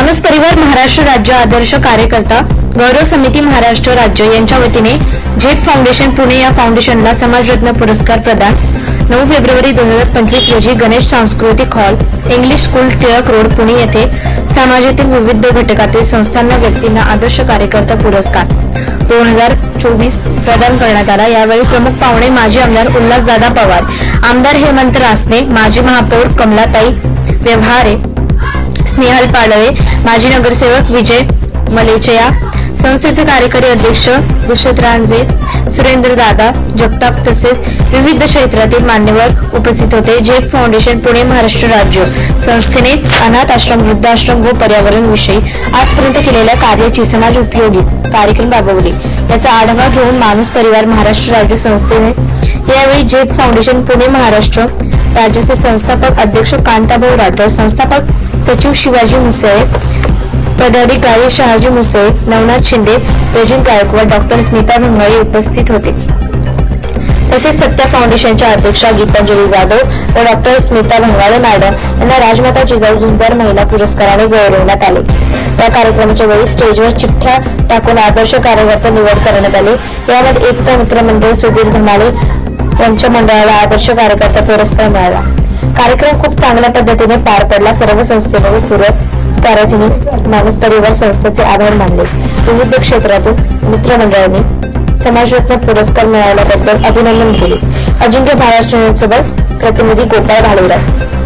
माणूस परिवार महाराष्ट्र राज्य आदर्श कार्यकर्ता गौरव समिती महाराष्ट्र राज्य यांच्या वतीने झेप फाउंडेशन पुणे या फाउंडेशनला समाजरत्न पुरस्कार प्रदान 9 फेब्रुवारी 2025 रोजी गणेश सांस्कृतिक hall English school Tilak road Pune येथे समाजातील विविध घटकातील संस्थांना व्यक्तींना आदर्श कार्यकर्ता पुरस्कार 2024 प्रदान करण्यात आला। यावेळी प्रमुख पाहुणे माजी आमदार उल्हासदादा पवार, आमदार हेमंत रासने, माजी महापौर कमलाताई व्यवहारे, स्नेहल पाडळे, माजी नगरसेवक विजय मलेचया, संस्थेचे कार्यकारी अध्यक्ष दुष्यंत रांजे, सुरेंद्र दादा जगताप तसेच विविध क्षेत्रातील मान्यवर उपस्थित होते। झेप फाउंडेशन पुणे महाराष्ट्र राज्य संस्थेने अनाथ आश्रम, वृद्धाश्रम व पर्यावरण विषयी आजपर्यंत केलेल्या कार्याची समाज उपयोगी कार्यक्रम राबवले, याचा आढावा घेऊन माणूस परिवार महाराष्ट्र राज्य संस्थेने यावेळी झेप फाउंडेशन पुणे महाराष्ट्र राज्याचे संस्थापक अध्यक्ष कांताभाऊ राठोड, संस्थापक सचिव शिवाजी मुसळे, पदाधिकारी शहाजी मुसळे, नवनाथ शिंदे, रजित गायकवाड, डॉक्टर स्मिता भंगाळे उपस्थित होते। तसेच सत्य फाउंडेशनच्या अध्यक्षा गीतांजली जाधव व डॉक्टर स्मिता भंगाळे मॅडम यांना राजमाता जिजाऊ झुंजार महिला पुरस्काराने गौरवण्यात आले। या कार्यक्रमाच्या वेळी स्टेजवर चिठ्ठ्या टाकून आदर्श कार्यकर्ता निवड करण्यात आले। यामध्ये एकता मित्र मंडळ सुधीर धमाले यांच्या मंडळाला आदर्श कार्यकर्ता पुरस्कार मिळाला। कार्यक्रम खूप चांगल्या पद्धतीने पार पडला। सर्व संस्थेने पुरस्कारार्थींनी माणूस परिवार संस्थेचे आभार मानले। विविध क्षेत्रातून मित्रमंडळांनी समाजरत्न पुरस्कार मिळाल्याबद्दल अभिनंदन केले। अजिंक्य महाराष्ट्र न्यूज सोबत प्रतिनिधी गोपाळ भालेराव।